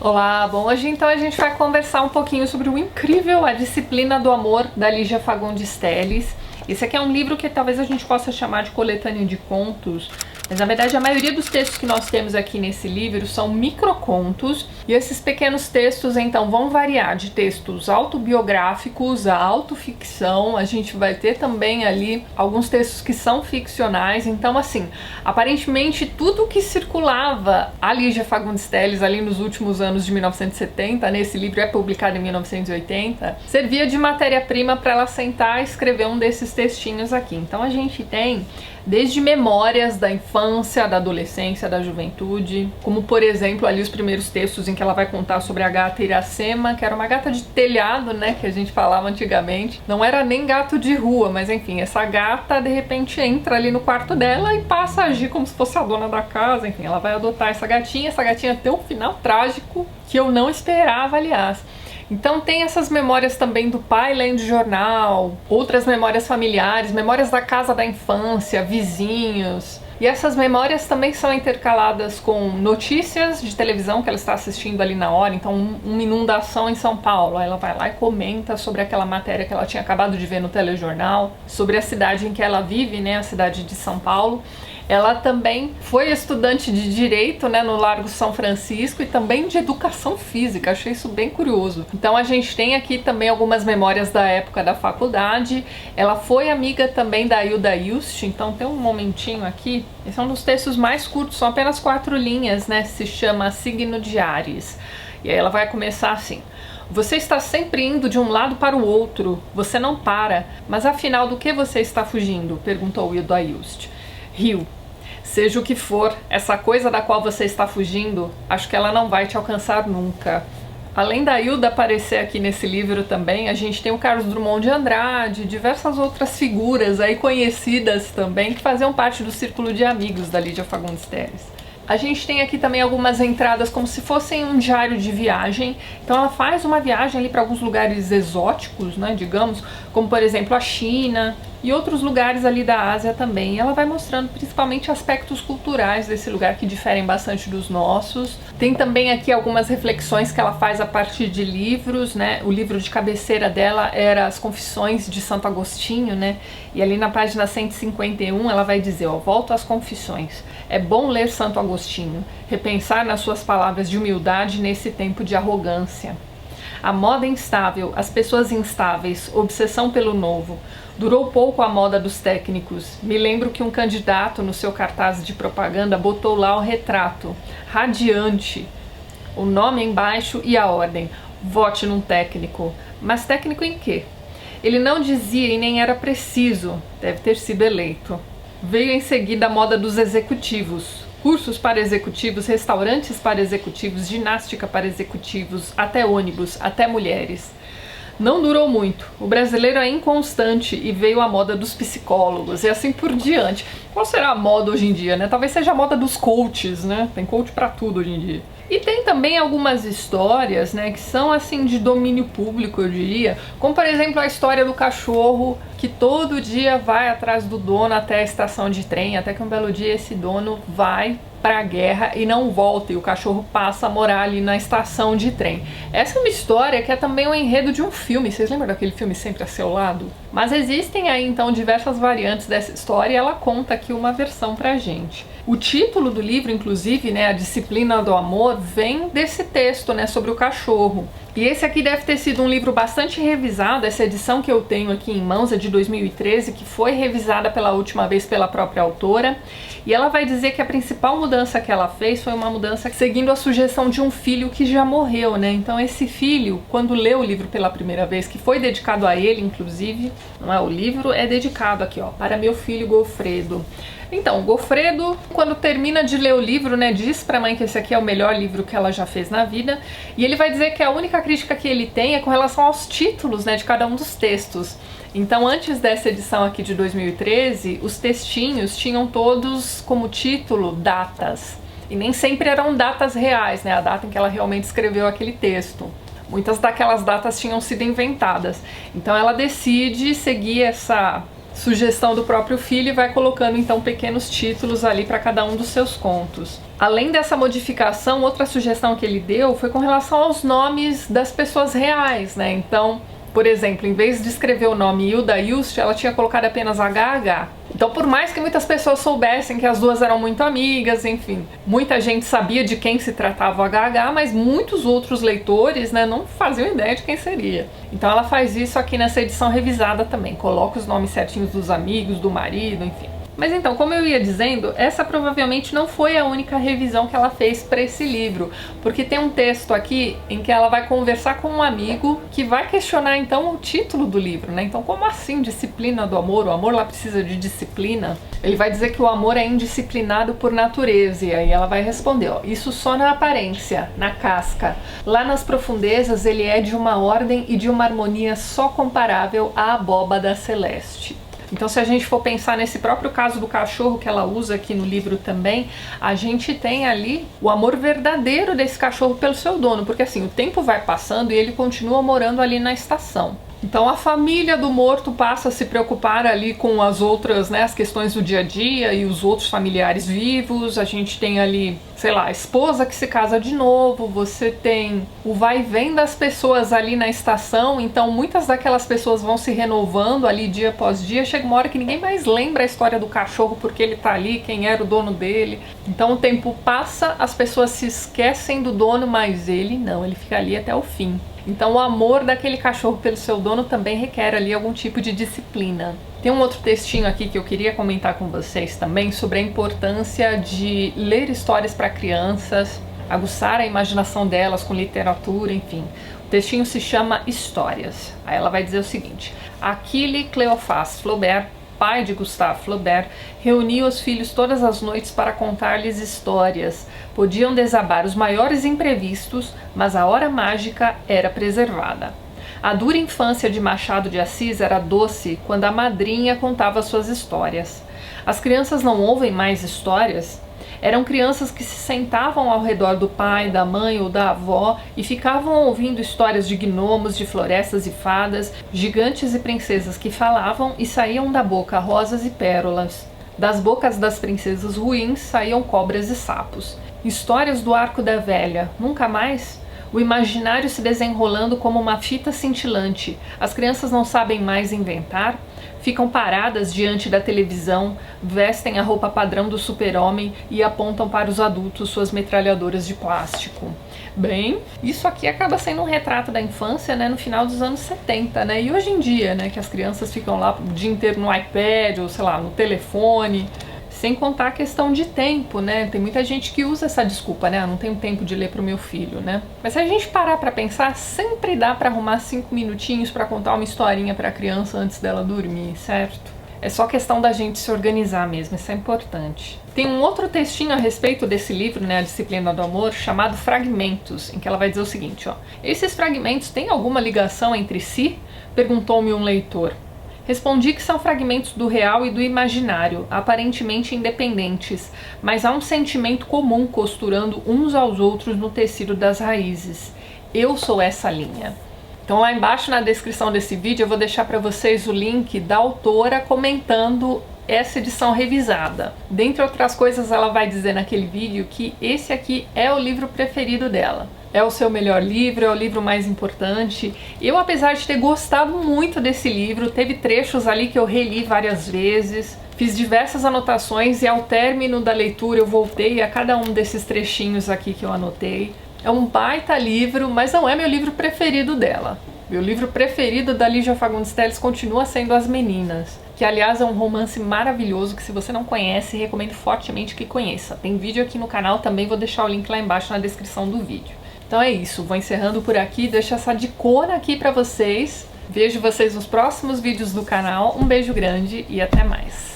Olá, bom, hoje então a gente vai conversar um pouquinho sobre o incrível A Disciplina do Amor, da Lígia Fagundes Telles. Esse aqui é um livro que talvez a gente possa chamar de coletânea de contos, mas na verdade a maioria dos textos que nós temos aqui nesse livro são microcontos, e esses pequenos textos então vão variar de textos autobiográficos a autoficção. A gente vai ter também ali alguns textos que são ficcionais. Então assim, aparentemente tudo que circulava a Lígia Fagundes Telles ali nos últimos anos de 1970, nesse livro é publicado em 1980, servia de matéria-prima para ela sentar e escrever um desses textinhos aqui. Então a gente tem desde memórias da infância, da adolescência, da juventude, como por exemplo ali os primeiros textos em que ela vai contar sobre a gata Iracema, que era uma gata de telhado, né, que a gente falava antigamente. Não era nem gato de rua, mas enfim, essa gata de repente entra ali no quarto dela e passa a agir como se fosse a dona da casa. Enfim, ela vai adotar essa gatinha tem um final trágico que eu não esperava, aliás. Então tem essas memórias também do pai lendo jornal, outras memórias familiares, memórias da casa da infância, vizinhos. E essas memórias também são intercaladas com notícias de televisão que ela está assistindo ali na hora. Então, uma inundação em São Paulo, aí ela vai lá e comenta sobre aquela matéria que ela tinha acabado de ver no telejornal, sobre a cidade em que ela vive, né, a cidade de São Paulo. Ela também foi estudante de Direito, né, no Largo São Francisco, e também de Educação Física. Achei isso bem curioso. Então a gente tem aqui também algumas memórias da época da faculdade. Ela foi amiga também da Hilda Hilst, então tem um momentinho aqui. Esse é um dos textos mais curtos, são apenas 4 linhas, né, se chama Signo de Áries. E aí ela vai começar assim: você está sempre indo de um lado para o outro, você não para, mas afinal do que você está fugindo? Perguntou Hilda Hilst. Riu. Seja o que for, essa coisa da qual você está fugindo, acho que ela não vai te alcançar nunca. Além da Hilda aparecer aqui nesse livro também, a gente tem o Carlos Drummond de Andrade, diversas outras figuras aí conhecidas também, que faziam parte do círculo de amigos da Lígia Fagundes Telles. A gente tem aqui também algumas entradas como se fossem um diário de viagem. Então ela faz uma viagem ali para alguns lugares exóticos, né, digamos, como por exemplo a China e outros lugares ali da Ásia também. E ela vai mostrando principalmente aspectos culturais desse lugar que diferem bastante dos nossos. Tem também aqui algumas reflexões que ela faz a partir de livros, né? O livro de cabeceira dela era As Confissões de Santo Agostinho, né? E ali na página 151 ela vai dizer, ó, volto às confissões. É bom ler Santo Agostinho, repensar nas suas palavras de humildade nesse tempo de arrogância. A moda instável, as pessoas instáveis, obsessão pelo novo. Durou pouco a moda dos técnicos. Me lembro que um candidato no seu cartaz de propaganda botou lá o retrato, radiante, o nome embaixo e a ordem: vote num técnico. Mas técnico em quê? Ele não dizia e nem era preciso, deve ter sido eleito. Veio em seguida a moda dos executivos. Cursos para executivos, restaurantes para executivos, ginástica para executivos, até ônibus, até mulheres. Não durou muito. O brasileiro é inconstante e veio a moda dos psicólogos e assim por diante. Qual será a moda hoje em dia, né? Talvez seja a moda dos coaches, né? Tem coach para tudo hoje em dia. E tem também algumas histórias, né, que são assim de domínio público, eu diria, como por exemplo a história do cachorro que todo dia vai atrás do dono até a estação de trem, até que um belo dia esse dono vai para a guerra e não volta, e o cachorro passa a morar ali na estação de trem. Essa é uma história que é também um enredo de um filme. Vocês lembram daquele filme Sempre a Seu Lado? Mas existem aí então diversas variantes dessa história e ela conta aqui uma versão pra gente. O título do livro, inclusive, né, A Disciplina do Amor, vem desse texto, né, sobre o cachorro. E esse aqui deve ter sido um livro bastante revisado. Essa edição que eu tenho aqui em mãos é de 2013, que foi revisada pela última vez pela própria autora. E ela vai dizer que a principal mudança que ela fez foi uma mudança seguindo a sugestão de um filho que já morreu, né? Então esse filho, quando leu o livro pela primeira vez, que foi dedicado a ele, inclusive, não é? O livro é dedicado aqui, ó, para meu filho Gofredo. Então, Gofredo, quando termina de ler o livro, né, diz pra mãe que esse aqui é o melhor livro que ela já fez na vida, e ele vai dizer que a única crítica que ele tem é com relação aos títulos, né, de cada um dos textos. Então, antes dessa edição aqui de 2013, os textinhos tinham todos como título datas, e nem sempre eram datas reais, né, a data em que ela realmente escreveu aquele texto. Muitas daquelas datas tinham sido inventadas. Então ela decide seguir essa sugestão do próprio filho e vai colocando então pequenos títulos ali para cada um dos seus contos. Além dessa modificação, outra sugestão que ele deu foi com relação aos nomes das pessoas reais, né? Então, por exemplo, em vez de escrever o nome Hilda Hilst, ela tinha colocado apenas HH. Então, por mais que muitas pessoas soubessem que as duas eram muito amigas, enfim, muita gente sabia de quem se tratava o HH, mas muitos outros leitores, né, não faziam ideia de quem seria. Então ela faz isso aqui nessa edição revisada também, coloca os nomes certinhos dos amigos, do marido, enfim. Mas então, como eu ia dizendo, essa provavelmente não foi a única revisão que ela fez para esse livro, porque tem um texto aqui em que ela vai conversar com um amigo que vai questionar então o título do livro, né? Então, como assim disciplina do amor? O amor lá precisa de disciplina? Ele vai dizer que o amor é indisciplinado por natureza, e aí ela vai responder, ó, isso só na aparência, na casca. Lá nas profundezas ele é de uma ordem e de uma harmonia só comparável à abóbada celeste. Então, se a gente for pensar nesse próprio caso do cachorro que ela usa aqui no livro também, a gente tem ali o amor verdadeiro desse cachorro pelo seu dono, porque assim, o tempo vai passando e ele continua morando ali na estação. Então a família do morto passa a se preocupar ali com as outras, né, as questões do dia a dia e os outros familiares vivos. A gente tem ali, sei lá, a esposa que se casa de novo, você tem o vai e vem das pessoas ali na estação, então muitas daquelas pessoas vão se renovando ali dia após dia. Chega uma hora que ninguém mais lembra a história do cachorro, porque ele tá ali, quem era o dono dele. Então o tempo passa, as pessoas se esquecem do dono, mas ele não, ele fica ali até o fim. Então o amor daquele cachorro pelo seu dono também requer ali algum tipo de disciplina. Tem um outro textinho aqui que eu queria comentar com vocês também sobre a importância de ler histórias para crianças, aguçar a imaginação delas com literatura, enfim. O textinho se chama Histórias. Aí ela vai dizer o seguinte: Achille Cleofás Flaubert, pai de Gustave Flaubert, reunia os filhos todas as noites para contar-lhes histórias. Podiam desabar os maiores imprevistos, mas a hora mágica era preservada. A dura infância de Machado de Assis era doce quando a madrinha contava suas histórias. As crianças não ouvem mais histórias? Eram crianças que se sentavam ao redor do pai, da mãe ou da avó e ficavam ouvindo histórias de gnomos, de florestas e fadas, gigantes e princesas que falavam e saíam da boca rosas e pérolas. Das bocas das princesas ruins saíam cobras e sapos. Histórias do Arco da Velha, nunca mais? O imaginário se desenrolando como uma fita cintilante. As crianças não sabem mais inventar? Ficam paradas diante da televisão, vestem a roupa padrão do super-homem e apontam para os adultos suas metralhadoras de plástico. Bem, isso aqui acaba sendo um retrato da infância, né, no final dos anos 70, né? E hoje em dia, né, que as crianças ficam lá o dia inteiro no iPad ou, sei lá, no telefone. Sem contar a questão de tempo, né? Tem muita gente que usa essa desculpa, né? Não tenho tempo de ler pro meu filho, né? Mas se a gente parar pra pensar, sempre dá pra arrumar 5 minutinhos pra contar uma historinha pra criança antes dela dormir, certo? É só questão da gente se organizar mesmo, isso é importante. Tem um outro textinho a respeito desse livro, né, A Disciplina do Amor, chamado Fragmentos, em que ela vai dizer o seguinte, ó: esses fragmentos têm alguma ligação entre si? Perguntou-me um leitor. Respondi que são fragmentos do real e do imaginário, aparentemente independentes, mas há um sentimento comum costurando uns aos outros no tecido das raízes. Eu sou essa linha. Então lá embaixo na descrição desse vídeo eu vou deixar para vocês o link da autora comentando essa edição revisada. Dentre outras coisas, ela vai dizer naquele vídeo que esse aqui é o livro preferido dela. É o seu melhor livro, é o livro mais importante. Eu, apesar de ter gostado muito desse livro, teve trechos ali que eu reli várias vezes, fiz diversas anotações e ao término da leitura eu voltei a cada um desses trechinhos aqui que eu anotei. É um baita livro, mas não é meu livro preferido dela. Meu livro preferido da Lígia Fagundes Telles continua sendo As Meninas, que aliás é um romance maravilhoso que, se você não conhece, recomendo fortemente que conheça. Tem vídeo aqui no canal também, vou deixar o link lá embaixo na descrição do vídeo. Então é isso, vou encerrando por aqui, deixo essa dicona aqui pra vocês. Vejo vocês nos próximos vídeos do canal, um beijo grande e até mais!